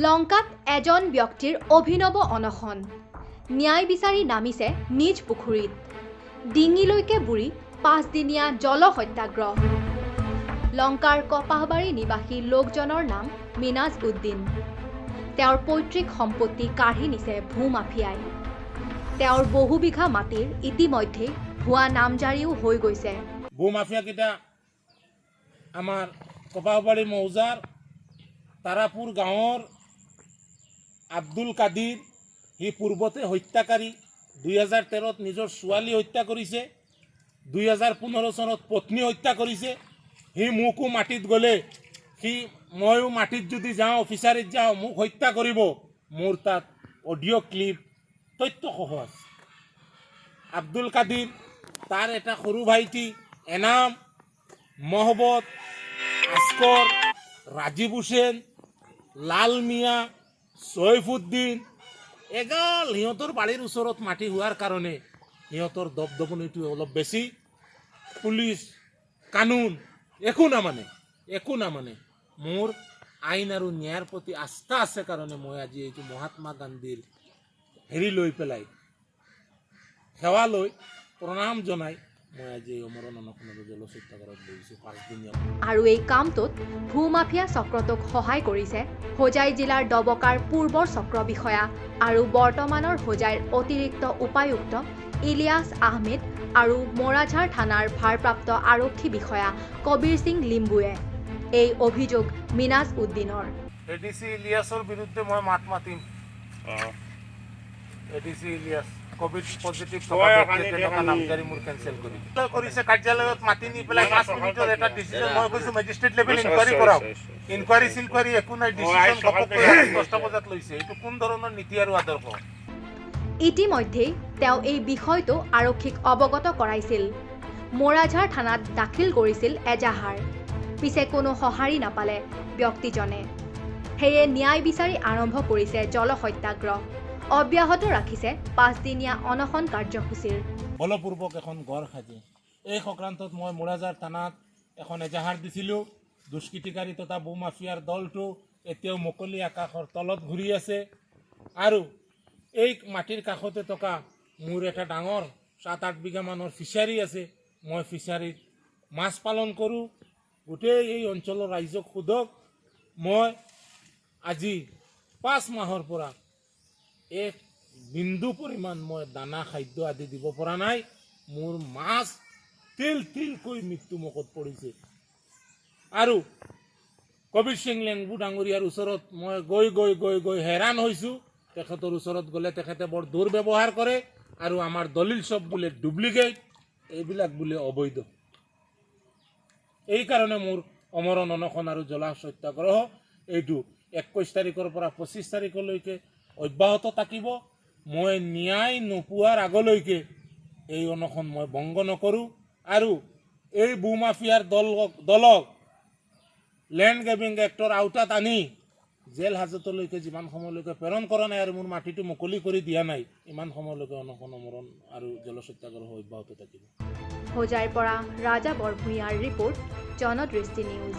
লংকাত এজন ব্যক্তিৰ অভিনৱ অনশন ন্যায় বিচাৰি নামিছে নিজ পুখুৰীত ডিঙিলৈকে বুৰি 5 দিনীয়া জল সত্যাগ্ৰহ লংকাৰ কপাহবাৰী নিবাসী লোকজনৰ নাম মিনাজ উদ্দিন তেওঁৰ পৈতৃক সম্পত্তি কাঢ়ি নিছে ভূমাফিয়াই তেওঁৰ বহু বিঘা মাটিৰ ইতিমধ্যে ভুৱা নামজাৰিও হৈ গৈছে ভূমাফিয়া কিটা আমাৰ কপাহবাৰী মৌজাৰ তাৰাপুৰ গাঁৱৰ আব্দুল কাদিৰ হি পূৰ্বতে হত্যাকাৰী 2013ত নিজৰ ছোৱালী হত্যা কৰিছে 2015 চনত পত্নী হত্যা কৰিছে হি মুকু মাটিত গলে হি ময়ো মাটিত যদি যাওঁ অফিচাৰত যাওঁ মোক হত্যা কৰিব মোৰ তাত অডিঅ' ক্লিপ তথ্য সহ আছে আব্দুল কাদিৰ তাৰ এটা সৰু ভাইটি এনাম মহব্বত আস্কৰ ৰাজীৱ হুছেইন লাল মিয়া সৈফুদ্দিন এগাল সিহঁতৰ বাৰীৰ ওচৰত মাটি হোৱাৰ কাৰণে সিহঁতৰ দবদবনিটো অলপ বেছি পুলিচ কানুন একো নামানে মোৰ আইন আৰু ন্যায়ৰ প্ৰতি আস্থা আছে কাৰণে মই আজি এইটো মহাত্মা গান্ধীৰ হেৰি লৈ পেলাই সেৱা লৈ প্ৰণাম জনাই মই আজি অমৰণ অনশনৰ জলসত্যাগ্ৰহত বহিছোঁ 5 দিনীয়া আৰু এই কামটোত ভূমাফিয়া চক্ৰটোক সহায় কৰিছে হোজাই জিলাৰ ডবকাৰ পূৰ্বৰ চক্ৰ বিষয়া আৰু বৰ্তমানৰ হোজাইৰ অতিৰিক্ত উপায়ুক্ত ইলিয়াছ আহমেদ আৰু মোৰাঝাৰ থানাৰ ভাৰপ্ৰাপ্ত আৰক্ষী বিষয়া কবিৰ সিং লিম্বুৱে এই অভিযোগ মিনাজ উদ্দিনৰ এডিসি ইলিয়াছৰ বিৰুদ্ধে মই মাত মাতিম এডিসি ইলিয়াছ কোভিড পজিটিভ নামজাৰি মোৰ কেনসেল কৰিছে কাৰ্যালয়ত মাতি নি পেলাই 5 মিনিটৰ এটা ডিসিজন মই কৈছো মেজিস্ট্ৰেট লেভেল ইনকুৱাৰী কৰাও ইনকুৱাৰী একো নাই ডিসিজন ঘপককৈ 10টা বজাত লৈছে এইটো কোন ধৰণৰ নীতি আৰু আদৰ্শ ইতিমধ্যে তেওঁ এই বিষয়টো আৰক্ষীক অৱগত কৰাইছিল মোৰাঝাৰ থানাত দাখিল কৰিছিল এজাহাৰ পিছে কোনো সঁহাৰি নাপালে ব্যক্তিজনে সেয়ে ন্যায় বিচাৰি আৰম্ভ কৰিছে জল সত্যাগ্ৰহ অব্যাহত ৰাখিছে 5 দিনীয়া অনশন কাৰ্যসূচীৰ বলপূৰ্বক এখন গড় সাজি এই সংক্ৰান্তত মই মোৰাঝাৰ থানাত এখন এজাহাৰ দিছিলোঁ দুষ্কৃতিকাৰী তথা ভূমাফিয়াৰ দলটো এতিয়াও মুকলি আকাশৰ তলত ঘূৰি আছে আৰু এই মাটিৰ কাষতে থকা মোৰ এটা ডাঙৰ 7-8 বিঘা মানৰ ফিচাৰী আছে মই ফিচাৰীত মাছ পালন কৰোঁ গোটেই এই অঞ্চলৰ ৰাইজক সোধক মই আজি 5 মাহৰ পৰা এক বিন্দু পৰিমাণ মই দানা খাদ্য আদি দিব পৰা নাই মোৰ মাছ তিলকৈ মৃত্যু মুখত পৰিছে আৰু কবিৰ সিং লিম্বু ডাঙৰীয়াৰ ওচৰত মই গৈ হেৰাণ হৈছোঁ তেখেতৰ ওচৰত গ'লে তেখেতে বৰ দুৰ্ব্যৱহাৰ কৰে আৰু আমাৰ দলিল সব বোলে ডুপ্লিকেট এইবিলাক বোলে অবৈধ এই কাৰণে মোৰ অমৰণ অনশন আৰু জল সত্যাগ্ৰহ এইটো 21 তাৰিখৰ পৰা 25 তাৰিখলৈকে অব্যাহত থাকিব মই ন্যায় নোপোৱাৰ আগলৈকে এই অনশন মই ভংগ নকৰোঁ আৰু এই ভূমাফিয়াৰ দলক লেণ্ড গ্ৰেবিং এক্টৰ আওতাত আনি জেল হাজতলৈকে যিমান সময়লৈকে প্ৰেৰণ কৰা নাই আৰু মোৰ মাটিটো মুকলি কৰি দিয়া নাই ইমান সময়লৈকে অনশন অমৰণ আৰু জল সত্যাগ্ৰহ অব্যাহত থাকিব হোজাইৰ পৰা ৰাজা বৰভূঞাৰ ৰিপৰ্ট জনদৃষ্টি নিউজ